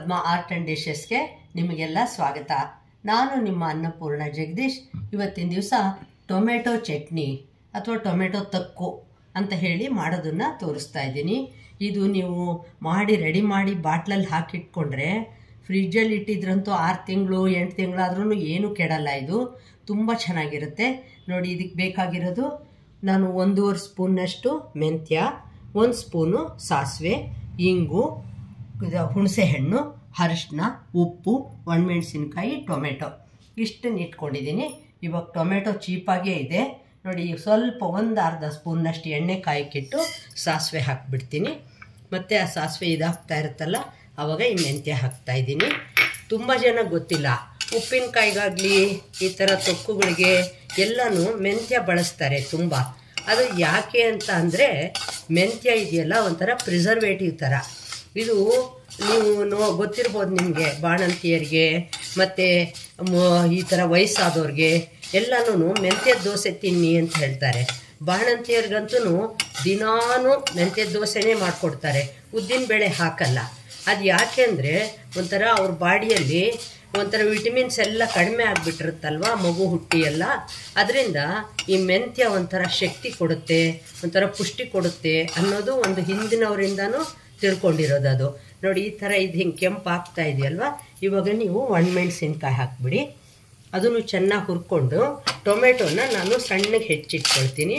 Padma art and ಡಿಶಸ್ಗೆ ನಿಮಗೆಲ್ಲ ಸ್ವಾಗತ. ನಾನು ನಿಮ್ಮ ಅನ್ನಪೂರ್ಣ ಜಗದೀಶ್. ಇವತ್ತಿನ ದಿವಸ ಟೊಮೆಟೊ ಚಟ್ನಿ ಅಥವಾ ಟೊಮೆಟೊ ತಕ್ಕು ಅಂತ ಹೇಳಿ ಮಾಡೋದನ್ನು ತೋರಿಸ್ತಾ ಇದ್ದೀನಿ. ಇದು ನೀವು ರೆಡಿ ಮಾಡಿ ಬಾಟ್ಲಲ್ಲಿ ಹಾಕಿಟ್ಕೊಂಡ್ರೆ ಫ್ರಿಜ್ಜಲ್ಲಿ ಇಟ್ಟಿದ್ರಂತೂ 6 ತಿಂಗಳು 8 ತಿಂಗಳಾದ್ರೂ ಏನೂ ಕೆಡಲ್ಲ. ಇದು ತುಂಬ ಚೆನ್ನಾಗಿರುತ್ತೆ. ನೋಡಿ, ಇದಕ್ಕೆ ಬೇಕಾಗಿರೋದು ನಾನು 1.5 ಸ್ಪೂನ್ನಷ್ಟು ಮೆಂತ್ಯ, 1 ಸ್ಪೂನು ಸಾಸಿವೆ, ಇಂಗು, ಹುಣಸೆಹಣ್ಣು, ಅರಿಶಿನ, ಉಪ್ಪು, ಒಣಮೆಣಸಿನ್ಕಾಯಿ, ಟೊಮೆಟೊ ಇಷ್ಟನ್ನು ಇಟ್ಕೊಂಡಿದ್ದೀನಿ. ಇವಾಗ ಟೊಮೆಟೊ ಚೀಪಾಗೇ ಇದೆ ನೋಡಿ. ಸ್ವಲ್ಪ 1/2 ಸ್ಪೂನ್ನಷ್ಟು ಎಣ್ಣೆ ಕಾಯಕ್ಕಿಟ್ಟು ಸಾಸಿವೆ ಹಾಕಿಬಿಡ್ತೀನಿ. ಮತ್ತು ಆ ಸಾಸಿವೆ ಇದಾಗ್ತಾ ಇರುತ್ತಲ್ಲ, ಆವಾಗ ಈ ಮೆಂತ್ಯ ಹಾಕ್ತಾಯಿದ್ದೀನಿ. ತುಂಬ ಜನ ಗೊತ್ತಿಲ್ಲ, ಉಪ್ಪಿನಕಾಯಿಗಾಗಲಿ ಈ ಥರ ತೊಕ್ಕುಗಳಿಗೆ ಎಲ್ಲನೂ ಮೆಂತ್ಯ ಬಳಸ್ತಾರೆ ತುಂಬ. ಅದು ಯಾಕೆ ಅಂತ ಅಂದರೆ, ಮೆಂತ್ಯ ಇದೆಯಲ್ಲ ಒಂಥರ ಪ್ರಿಸರ್ವೇಟಿವ್ ಥರ. ಇದು ನೀವು ಗೊತ್ತಿರ್ಬೋದು ನಿಮಗೆ, ಬಾಣಂತಿಯರಿಗೆ ಮತ್ತು ಈ ಥರ ವಯಸ್ಸಾದವ್ರಿಗೆ ಎಲ್ಲನೂ ಮೆಂತ್ಯದ ದೋಸೆ ತಿನ್ನಿ ಅಂತ ಹೇಳ್ತಾರೆ. ಬಾಣಂತಿಯರಿಗಂತೂ ದಿನಾನೂ ಮೆಂತ್ಯದ ದೋಸೆನೇ ಮಾಡಿಕೊಡ್ತಾರೆ, ಉದ್ದಿನಬೇಳೆ ಹಾಕಲ್ಲ. ಅದು ಯಾಕೆ ಅಂದರೆ ಒಂಥರ ಅವ್ರ ಬಾಡಿಯಲ್ಲಿ ಒಂಥರ ವಿಟಮಿನ್ಸ್ ಎಲ್ಲ ಕಡಿಮೆ ಆಗಿಬಿಟ್ಟಿರುತ್ತಲ್ವ, ಮಗು ಹುಟ್ಟಿ ಎಲ್ಲ. ಅದರಿಂದ ಈ ಮೆಂತ್ಯ ಒಂಥರ ಶಕ್ತಿ ಕೊಡುತ್ತೆ, ಒಂಥರ ಪುಷ್ಟಿ ಕೊಡುತ್ತೆ ಅನ್ನೋದು ಒಂದು ಹಿಂದಿನವರಿಂದನೂ ತಿಳ್ಕೊಂಡಿರೋದು. ಅದು ನೋಡಿ, ಈ ಥರ ಇದು ಹಿಂಗೆ ಕೆಂಪು ಆಗ್ತಾ ಇದೆಯಲ್ವ. ಇವಾಗ ನೀವು ಒಣಮೆಣಸಿನ್ಕಾಯಿ ಹಾಕಿಬಿಡಿ. ಅದನ್ನು ಚೆನ್ನಾಗಿ ಹುರ್ಕೊಂಡು ಟೊಮೆಟೊನ ನಾನು ಸಣ್ಣಗೆ ಹೆಚ್ಚಿಟ್ಕೊಳ್ತೀನಿ.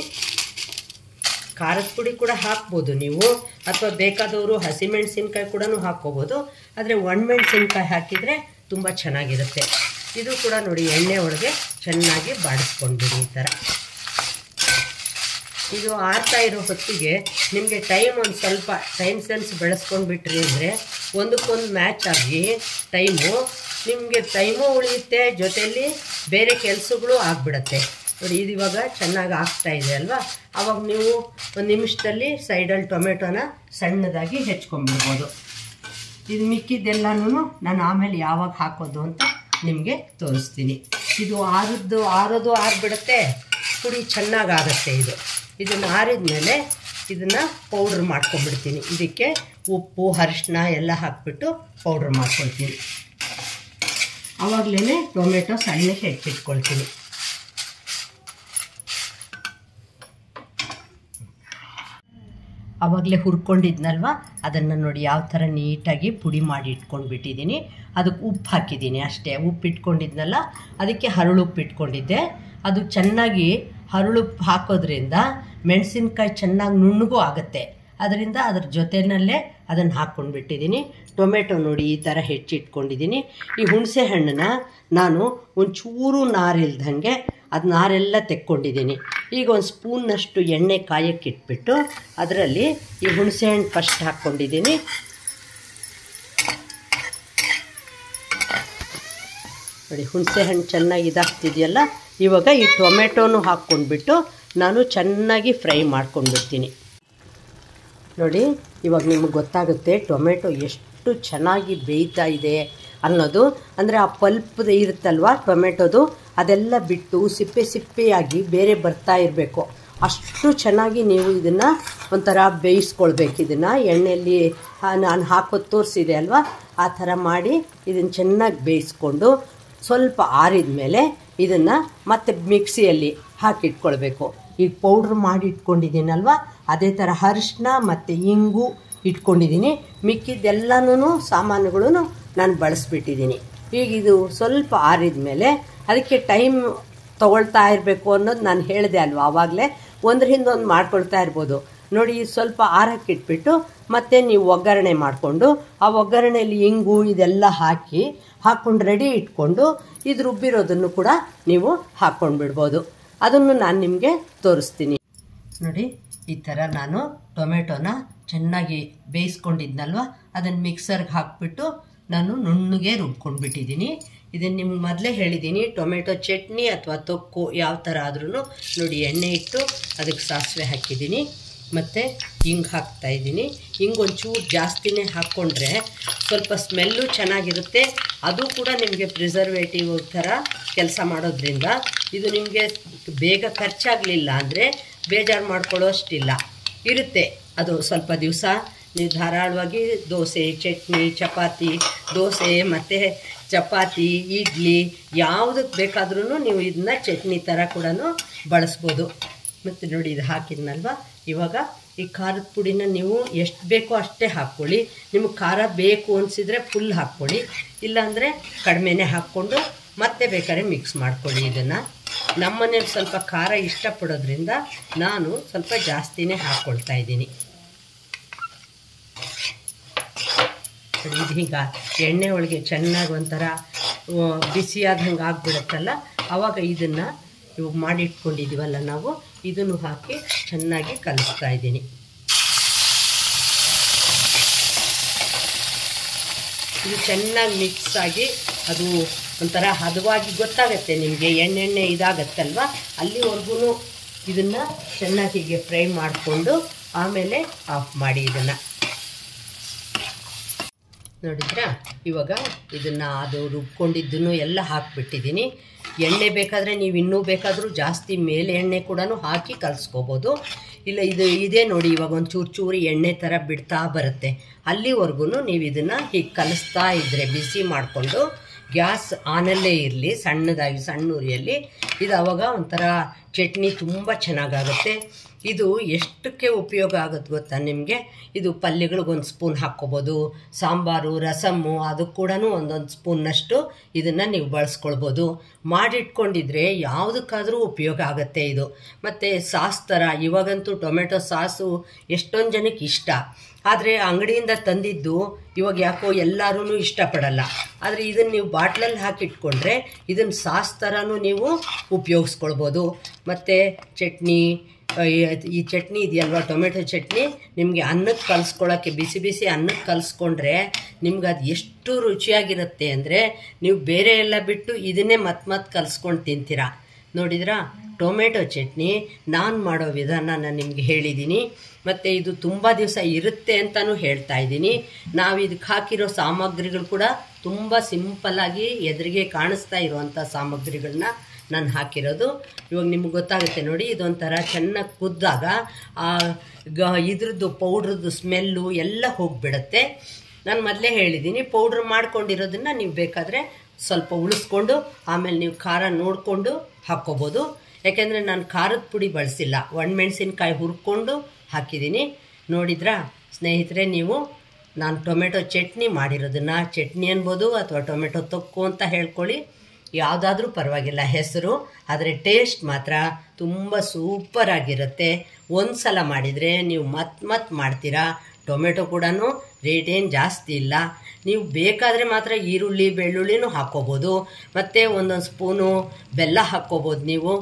ಖಾರದ ಪುಡಿ ಕೂಡ ಹಾಕ್ಬೋದು ನೀವು, ಅಥವಾ ಬೇಕಾದವರು ಹಸಿಮೆಣಸಿನ್ಕಾಯಿ ಕೂಡ ಹಾಕ್ಕೋಬೋದು. ಆದರೆ ಒಣಮೆಣಸಿನ್ಕಾಯಿ ಹಾಕಿದರೆ ತುಂಬ ಚೆನ್ನಾಗಿರುತ್ತೆ. ಇದು ಕೂಡ ನೋಡಿ, ಎಣ್ಣೆ ಒಳಗೆ ಚೆನ್ನಾಗಿ ಬಾಡಿಸ್ಕೊಂಡ್ಬಿಡಿ. ಈ ಥರ ಇದು ಆರ್ತಾ ಇರೋ ಹೊತ್ತಿಗೆ ನಿಮಗೆ ಒಂದು ಸ್ವಲ್ಪ ಟೈಮ್ ಸೆನ್ಸ್ ಬೆಳೆಸ್ಕೊಂಡ್ಬಿಟ್ರಿ ಅಂದರೆ ಒಂದಕ್ಕೊಂದು ಮ್ಯಾಚ್ ಆಗಿ ಟೈಮು ಉಳಿಯುತ್ತೆ, ಜೊತೆಯಲ್ಲಿ ಬೇರೆ ಕೆಲಸಗಳು ಆಗಿಬಿಡತ್ತೆ. ನೋಡಿ, ಇದು ಇವಾಗ ಚೆನ್ನಾಗಿ ಆಗ್ತಾ ಇದೆ ಅಲ್ವಾ. ಆವಾಗ ನೀವು 1 ನಿಮಿಷದಲ್ಲಿ ಸೈಡಲ್ಲಿ ಟೊಮೆಟೊನ ಸಣ್ಣದಾಗಿ ಹೆಚ್ಕೊಂಡ್ಬಿಡ್ಬೋದು. ಇದು ಮಿಕ್ಕಿದ್ದೆಲ್ಲನೂ ನಾನು ಆಮೇಲೆ ಯಾವಾಗ ಹಾಕೋದು ಅಂತ ನಿಮಗೆ ತೋರಿಸ್ತೀನಿ. ಇದು ಆರೋದು ಆರಿಬಿಡುತ್ತೆ, ಪುಡಿ ಚೆನ್ನಾಗಾಗುತ್ತೆ. ಇದನ್ನು ಆರಿದ ಮೇಲೆ ಇದನ್ನು ಪೌಡ್ರ್ ಮಾಡ್ಕೊಂಡ್ಬಿಡ್ತೀನಿ. ಇದಕ್ಕೆ ಉಪ್ಪು, ಅರಿಶಿನ ಎಲ್ಲ ಹಾಕ್ಬಿಟ್ಟು ಪೌಡ್ರ್ ಮಾಡ್ಕೊಳ್ತೀನಿ. ಆವಾಗಲೇ ಟೊಮೆಟೊ ಸಣ್ಣಗೆ ಹೆಚ್ಚಿಟ್ಕೊಳ್ತೀನಿ. ಆವಾಗಲೇ ಹುರ್ಕೊಂಡಿದ್ನಲ್ವ, ಅದನ್ನು ನೋಡಿ ಯಾವ ಥರ ನೀಟಾಗಿ ಪುಡಿ ಮಾಡಿ ಇಟ್ಕೊಂಡ್ಬಿಟ್ಟಿದ್ದೀನಿ. ಅದಕ್ಕೆ ಉಪ್ಪು ಹಾಕಿದ್ದೀನಿ ಅಷ್ಟೇ. ಉಪ್ಪು ಇಟ್ಕೊಂಡಿದ್ನಲ್ಲ, ಅದಕ್ಕೆ ಹರಳುಪ್ಪು ಇಟ್ಕೊಂಡಿದ್ದೆ. ಅದು ಚೆನ್ನಾಗಿ ಹರಳುಪ್ಪು ಹಾಕೋದ್ರಿಂದ ಮೆಣಸಿನ್ಕಾಯಿ ಚೆನ್ನಾಗಿ ನುಣ್ಣಗೂ ಆಗುತ್ತೆ. ಅದರಿಂದ ಅದ್ರ ಜೊತೆಯಲ್ಲೇ ಅದನ್ನು ಹಾಕ್ಕೊಂಡ್ಬಿಟ್ಟಿದ್ದೀನಿ. ಟೊಮೆಟೊ ನೋಡಿ ಈ ಥರ ಹೆಚ್ಚಿಟ್ಕೊಂಡಿದ್ದೀನಿ. ಈ ಹುಣಸೆ ಹಣ್ಣನ್ನ ನಾನು ಒಂಚೂರು ನಾರಿಲ್ದಂಗೆ ಅದು ನಾರೆಲ್ಲ ತೆಕ್ಕೊಂಡಿದ್ದೀನಿ. ಈಗ 1 ಸ್ಪೂನ್ನಷ್ಟು ಎಣ್ಣೆ ಕಾಯಕ್ಕಿಟ್ಬಿಟ್ಟು ಅದರಲ್ಲಿ ಈ ಹುಣಸೆ ಹಣ್ಣು ಫಸ್ಟ್ ಹಾಕ್ಕೊಂಡಿದ್ದೀನಿ. ನೋಡಿ, ಹುಣಸೆ ಹಣ್ಣು ಚೆನ್ನಾಗಿ ಇದಾಗ್ತಿದೆಯಲ್ಲ. ಇವಾಗ ಈ ಟೊಮೆಟೊನೂ ಹಾಕ್ಕೊಂಡ್ಬಿಟ್ಟು ನಾನು ಚೆನ್ನಾಗಿ ಫ್ರೈ ಮಾಡ್ಕೊಂಡ್ಬಿಡ್ತೀನಿ. ನೋಡಿ, ಇವಾಗ ನಿಮಗೆ ಗೊತ್ತಾಗುತ್ತೆ ಟೊಮೆಟೊ ಎಷ್ಟು ಚೆನ್ನಾಗಿ ಬೇಯ್ತಾ ಇದೆ ಅನ್ನೋದು. ಅಂದರೆ ಆ ಪಲ್ಪ್ ಇರುತ್ತಲ್ವ ಟೊಮೆಟೊದು, ಅದೆಲ್ಲ ಬಿಟ್ಟು ಸಿಪ್ಪೆಯಾಗಿ ಬೇರೆ ಬರ್ತಾ ಇರಬೇಕು. ಅಷ್ಟು ಚೆನ್ನಾಗಿ ನೀವು ಇದನ್ನು ಒಂಥರ ಬೇಯಿಸ್ಕೊಳ್ಬೇಕು. ಇದನ್ನು ಎಣ್ಣೆಯಲ್ಲಿ ನಾನು ಹಾಕೋದು ತೋರಿಸಿದೆ ಅಲ್ವಾ, ಆ ಥರ ಮಾಡಿ ಇದನ್ನು ಚೆನ್ನಾಗಿ ಬೇಯಿಸ್ಕೊಂಡು ಸ್ವಲ್ಪ ಆರಿದ ಮೇಲೆ ಇದನ್ನು ಮತ್ತೆ ಮಿಕ್ಸಿಯಲ್ಲಿ ಹಾಕಿಟ್ಕೊಳ್ಬೇಕು. ಈಗ ಪೌಡ್ರ್ ಮಾಡಿ ಇಟ್ಕೊಂಡಿದ್ದೀನಲ್ವ, ಅದೇ ಥರ ಅರಿಶಿನ ಮತ್ತು ಇಂಗು ಇಟ್ಕೊಂಡಿದ್ದೀನಿ. ಮಿಕ್ಕಿದ್ದೆಲ್ಲನೂ ಸಾಮಾನುಗಳು ನಾನು ಬಳಸಿಬಿಟ್ಟಿದ್ದೀನಿ. ಈಗ ಇದು ಸ್ವಲ್ಪ ಆರಿದ ಮೇಲೆ ಅದಕ್ಕೆ ಟೈಮ್ ತೊಗೊಳ್ತಾ ಇರಬೇಕು ಅನ್ನೋದು ನಾನು ಹೇಳಿದೆ ಅಲ್ವ ಆವಾಗಲೇ. ಒಂದ್ರ ಹಿಂದೊಂದು ಮಾಡ್ಕೊಳ್ತಾ ಇರ್ಬೋದು. ನೋಡಿ, ಸ್ವಲ್ಪ ಆರಕ್ಕಿಟ್ಬಿಟ್ಟು ಮತ್ತೆ ನೀವು ಒಗ್ಗರಣೆ ಮಾಡಿಕೊಂಡು ಆ ಒಗ್ಗರಣೆಯಲ್ಲಿ ಇಂಗು ಇದೆಲ್ಲ ಹಾಕ್ಕೊಂಡು ರೆಡಿ ಇಟ್ಕೊಂಡು ಇದು ರುಬ್ಬಿರೋದನ್ನು ಕೂಡ ನೀವು ಹಾಕ್ಕೊಂಡು ಬಿಡ್ಬೋದು. ಅದನ್ನು ನಾನು ನಿಮಗೆ ತೋರಿಸ್ತೀನಿ. ನೋಡಿ, ಈ ಥರ ನಾನು ಟೊಮೆಟೊನ ಚೆನ್ನಾಗಿ ಬೇಯಿಸ್ಕೊಂಡಿದ್ನಲ್ವ, ಅದನ್ನು ಮಿಕ್ಸರ್ಗೆ ಹಾಕ್ಬಿಟ್ಟು ನಾನು ನುಣ್ಣಗೆ ರುಬ್ಕೊಂಡ್ಬಿಟ್ಟಿದ್ದೀನಿ. ಇದನ್ನು ನಿಮ್ಗೆ ಮೊದಲೇ ಹೇಳಿದ್ದೀನಿ, ಟೊಮೆಟೊ ಚಟ್ನಿ ಅಥವಾ ತೊಕ್ಕು ಯಾವ ಥರ ಆದ್ರೂ ನೋಡಿ, ಎಣ್ಣೆ ಇಟ್ಟು ಅದಕ್ಕೆ ಸಾಸಿವೆ ಹಾಕಿದ್ದೀನಿ ಮತ್ತು ಹಿಂಗೆ ಹಾಕ್ತಾಯಿದ್ದೀನಿ. ಹಿಂಗೆ ಒಂಚೂರು ಜಾಸ್ತಿನೇ ಹಾಕ್ಕೊಂಡ್ರೆ ಸ್ವಲ್ಪ ಸ್ಮೆಲ್ಲು ಚೆನ್ನಾಗಿರುತ್ತೆ. ಅದು ಕೂಡ ನಿಮಗೆ ಪ್ರಿಸರ್ವೇಟಿವ್ ಥರ ಕೆಲಸ ಮಾಡೋದ್ರಿಂದ ಇದು ನಿಮಗೆ ಬೇಗ ಖರ್ಚಾಗಲಿಲ್ಲ ಅಂದರೆ ಬೇಜಾರು ಮಾಡ್ಕೊಳ್ಳೋ ಅಷ್ಟಿಲ್ಲ ಇರುತ್ತೆ. ಅದು ಸ್ವಲ್ಪ ದಿವಸ ನೀವು ಧಾರಾಳವಾಗಿ ದೋಸೆ, ಚಟ್ನಿ, ಚಪಾತಿ, ದೋಸೆ ಮತ್ತು ಚಪಾತಿ, ಇಡ್ಲಿ ಯಾವುದಕ್ಕೆ ಬೇಕಾದ್ರೂ ನೀವು ಇದನ್ನ ಚಟ್ನಿ ಥರ ಕೂಡ ಬಳಸ್ಬೋದು. ಮತ್ತು ನೋಡಿ ಇದು ಹಾಕಿದ್ನಲ್ವ, ಇವಾಗ ಈ ಖಾರದ ಪುಡಿನ ನೀವು ಎಷ್ಟು ಬೇಕೋ ಅಷ್ಟೇ ಹಾಕ್ಕೊಳ್ಳಿ. ನಿಮಗೆ ಖಾರ ಬೇಕು ಅನಿಸಿದರೆ ಫುಲ್ ಹಾಕ್ಕೊಳ್ಳಿ, ಇಲ್ಲಾಂದರೆ ಕಡಿಮೆನೇ ಹಾಕ್ಕೊಂಡು ಮತ್ತೆ ಬೇಕಾದ್ರೆ ಮಿಕ್ಸ್ ಮಾಡ್ಕೊಳ್ಳಿ. ಇದನ್ನು ನಮ್ಮ ಮನೇಲಿ ಸ್ವಲ್ಪ ಖಾರ ಇಷ್ಟಪಡೋದ್ರಿಂದ ನಾನು ಸ್ವಲ್ಪ ಜಾಸ್ತಿನೇ ಹಾಕ್ಕೊಳ್ತಾ ಇದ್ದೀನಿ. ಇದೀಗ ಎಣ್ಣೆ ಒಳಗೆ ಚೆನ್ನಾಗಿ ಒಂಥರ ಬಿಸಿಯಾದಂಗೆ ಆಗಿಬಿಡುತ್ತಲ್ಲ, ಆವಾಗ ಇದನ್ನು ಇವಾಗ ಮಾಡಿಟ್ಕೊಂಡಿದ್ದೀವಲ್ಲ ನಾವು, ಇದನ್ನು ಹಾಕಿ ಚೆನ್ನಾಗಿ ಕಲಿಸ್ತಾ ಇದ್ದೀನಿ. ಇದು ಚೆನ್ನಾಗಿ ಮಿಕ್ಸ್ ಆಗಿ ಅದು ಒಂಥರ ಹದವಾಗಿ ಗೊತ್ತಾಗುತ್ತೆ ನಿಮಗೆ, ಎಣ್ಣೆ ಇದಾಗತ್ತಲ್ವ, ಅಲ್ಲಿವರೆಗೂ ಇದನ್ನು ಚೆನ್ನಾಗಿ ಹೀಗೆ ಫ್ರೈ ಮಾಡಿಕೊಂಡು ಆಮೇಲೆ ಆಫ್ ಮಾಡಿ. ಇದನ್ನು ನೋಡಿದ್ರಾ, ಇವಾಗ ಇದನ್ನು ಅದು ರುಬ್ಕೊಂಡಿದ್ದನ್ನು ಎಲ್ಲ ಹಾಕಿಬಿಟ್ಟಿದ್ದೀನಿ. ಎಣ್ಣೆ ಬೇಕಾದರೆ ನೀವು ಇನ್ನೂ ಬೇಕಾದರೂ ಜಾಸ್ತಿ ಮೇಲೆ ಎಣ್ಣೆ ಕೂಡ ಹಾಕಿ ಕಲಿಸ್ಕೋಬೋದು. ಇಲ್ಲ ಇದೇ ನೋಡಿ, ಇವಾಗ ಒಂದು ಚೂರು ಎಣ್ಣೆ ಥರ ಬಿಡ್ತಾ ಬರುತ್ತೆ. ಅಲ್ಲಿವರೆಗೂ ನೀವು ಇದನ್ನು ಹೀಗೆ ಕಲಿಸ್ತಾ ಇದ್ದರೆ, ಬಿಸಿ ಮಾಡಿಕೊಂಡು ಗ್ಯಾಸ್ ಆನಲ್ಲೇ ಇರಲಿ, ಸಣ್ಣದಾಗಿ ಸಣ್ಣ ಉರಿಯಲ್ಲಿ, ಇದು ಆವಾಗ ಒಂಥರ ಚಟ್ನಿ ತುಂಬ ಚೆನ್ನಾಗಾಗುತ್ತೆ. ಇದು ಎಷ್ಟಕ್ಕೆ ಉಪಯೋಗ ಆಗುತ್ತೆ ಗೊತ್ತಾ ನಿಮಗೆ? ಇದು ಪಲ್ಯಗಳಿಗೊಂದು ಸ್ಪೂನ್ ಹಾಕ್ಕೋಬೋದು, ಸಾಂಬಾರು, ರಸಮ್ಮು ಅದಕ್ಕೆ ಕೂಡ ಒಂದೊಂದು ಸ್ಪೂನ್ನಷ್ಟು ಇದನ್ನು ನೀವು ಬಳಸ್ಕೊಳ್ಬೋದು. ಮಾಡಿಟ್ಕೊಂಡಿದ್ರೆ ಯಾವುದಕ್ಕಾದರೂ ಉಪಯೋಗ ಆಗುತ್ತೆ ಇದು. ಮತ್ತು ಸಾಸ್ ಥರ, ಇವಾಗಂತೂ ಟೊಮೆಟೊ ಸಾಸು ಎಷ್ಟೊಂದು ಜನಕ್ಕೆ ಇಷ್ಟ, ಆದರೆ ಅಂಗಡಿಯಿಂದ ತಂದಿದ್ದು ಇವಾಗ ಯಾಕೋ ಎಲ್ಲರೂ ಇಷ್ಟಪಡಲ್ಲ. ಆದರೆ ಇದನ್ನು ನೀವು ಬಾಟ್ಲಲ್ಲಿ ಹಾಕಿಟ್ಕೊಂಡ್ರೆ ಇದನ್ನು ಸಾಸ್ ಥರನೂ ನೀವು ಉಪಯೋಗಿಸ್ಕೊಳ್ಬೋದು. ಮತ್ತು ಚಟ್ನಿ, ಈ ಚಟ್ನಿ ಇದೆಯಲ್ವ, ಟೊಮೆಟೊ ಚಟ್ನಿ, ನಿಮಗೆ ಅನ್ನಕ್ಕೆ ಕಲಿಸ್ಕೊಳ್ಳೋಕ್ಕೆ, ಬಿಸಿ ಬಿಸಿ ಅನ್ನಕ್ಕೆ ಕಲಿಸ್ಕೊಂಡ್ರೆ ನಿಮ್ಗೆ ಅದು ಎಷ್ಟು ರುಚಿಯಾಗಿರುತ್ತೆ ಅಂದರೆ ನೀವು ಬೇರೆ ಎಲ್ಲ ಬಿಟ್ಟು ಇದನ್ನೇ ಮತ್ತೆ ಕಲಿಸ್ಕೊಂಡು ತಿಂತೀರಾ. ನೋಡಿದ್ರಾ, ಟೊಮೆಟೊ ಚಟ್ನಿ ನಾನು ಮಾಡೋ ವಿಧಾನ ನಾನು ನಿಮಗೆ ಹೇಳಿದ್ದೀನಿ. ಮತ್ತು ಇದು ತುಂಬ ದಿವಸ ಇರುತ್ತೆ ಅಂತಲೂ ಹೇಳ್ತಾ ಇದ್ದೀನಿ. ನಾವು ಇದಕ್ಕೆ ಹಾಕಿರೋ ಸಾಮಗ್ರಿಗಳು ಕೂಡ ತುಂಬ ಸಿಂಪಲ್ಲಾಗಿ ಎದುರಿಗೆ ಕಾಣಿಸ್ತಾ ಇರುವಂಥ ಸಾಮಗ್ರಿಗಳನ್ನ ನಾನು ಹಾಕಿರೋದು. ಇವಾಗ ನಿಮ್ಗೆ ಗೊತ್ತಾಗುತ್ತೆ ನೋಡಿ, ಇದೊಂಥರ ಚೆನ್ನಾಗಿ ಕುದ್ದಾಗ ಇದ್ರದ್ದು ಪೌಡ್ರದ್ದು ಸ್ಮೆಲ್ಲು ಎಲ್ಲ ಹೋಗಿಬಿಡುತ್ತೆ. ನಾನು ಮೊದಲೇ ಹೇಳಿದ್ದೀನಿ, ಪೌಡ್ರ್ ಮಾಡ್ಕೊಂಡಿರೋದನ್ನು ನೀವು ಬೇಕಾದರೆ ಸ್ವಲ್ಪ ಉಳಿಸ್ಕೊಂಡು ಆಮೇಲೆ ನೀವು ಖಾರ ನೋಡಿಕೊಂಡು ಹಾಕ್ಕೋಬೋದು. ಯಾಕೆಂದರೆ ನಾನು ಖಾರದ ಪುಡಿ ಬಳಸಿಲ್ಲ, ಒಣಮೆಣಸಿನ್ಕಾಯಿ ಹುರ್ಕೊಂಡು ಹಾಕಿದ್ದೀನಿ. ನೋಡಿದ್ರಾ ಸ್ನೇಹಿತರೆ, ನೀವು ನಾನು ಟೊಮೆಟೊ ಚಟ್ನಿ ಮಾಡಿರೋದನ್ನು, ಚಟ್ನಿ ಅನ್ಬೋದು ಅಥವಾ ಟೊಮೆಟೊ ತೊಕ್ಕು ಅಂತ ಹೇಳ್ಕೊಳ್ಳಿ, ಯಾವುದಾದ್ರೂ ಪರವಾಗಿಲ್ಲ ಹೆಸರು, ಆದರೆ ಟೇಸ್ಟ್ ಮಾತ್ರ ತುಂಬ ಸೂಪರಾಗಿರುತ್ತೆ. ಒಂದು ಸಲ ಮಾಡಿದರೆ ನೀವು ಮತ್ತೆ ಮಾಡ್ತೀರಾ. ಟೊಮೆಟೊ ಕೂಡ ರೇಟ್ ಏನು ಜಾಸ್ತಿ ಇಲ್ಲ. ನೀವು ಬೇಕಾದರೆ ಮಾತ್ರ ಈರುಳ್ಳಿ ಬೆಳ್ಳುಳ್ಳಿನೂ ಹಾಕ್ಕೋಬೋದು, ಮತ್ತು ಒಂದೊಂದು ಸ್ಪೂನು ಬೆಲ್ಲ ಹಾಕ್ಕೋಬೋದು ನೀವು.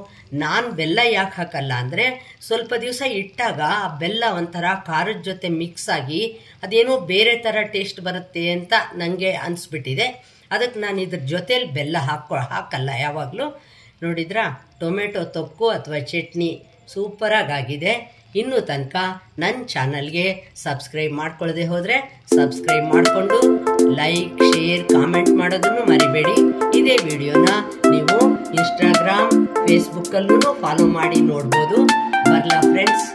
ನಾನು ಬೆಲ್ಲ ಯಾಕೆ ಹಾಕಲ್ಲ ಅಂದರೆ, ಸ್ವಲ್ಪ ದಿವಸ ಇಟ್ಟಾಗ ಆ ಬೆಲ್ಲ ಒಂಥರ ಖಾರದ ಜೊತೆ ಮಿಕ್ಸ್ ಆಗಿ ಅದೇನೋ ಬೇರೆ ಥರ ಟೇಸ್ಟ್ ಬರುತ್ತೆ ಅಂತ ನನಗೆ ಅನಿಸ್ಬಿಟ್ಟಿದೆ. ಅದಕ್ಕೆ ನಾನು ಇದ್ರ ಜೊತೇಲಿ ಬೆಲ್ಲ ಹಾಕಲ್ಲ ಯಾವಾಗಲೂ. ನೋಡಿದ್ರಾ, ಟೊಮೆಟೊ ತೊಕ್ಕು ಅಥವಾ ಚಟ್ನಿ ಸೂಪರಾಗಿದೆ. ಇನ್ನೂ ತನಕ ನನ್ನ ಚಾನಲ್ಗೆ ಸಬ್ಸ್ಕ್ರೈಬ್ ಮಾಡ್ಕೊಳ್ಳದೆ ಹೋದರೆ ಸಬ್ಸ್ಕ್ರೈಬ್ ಮಾಡಿಕೊಂಡು ಲೈಕ್, ಶೇರ್, ಕಾಮೆಂಟ್ ಮಾಡೋದನ್ನು ಮರಿಬೇಡಿ. ಇದೇ ವಿಡಿಯೋನ ನೀವು ಇನ್ಸ್ಟಾಗ್ರಾಮ್, ಫೇಸ್ಬುಕ್ಕಲ್ಲೂ ಫಾಲೋ ಮಾಡಿ ನೋಡ್ಬೋದು. ಬರಲಾ ಫ್ರೆಂಡ್ಸ್?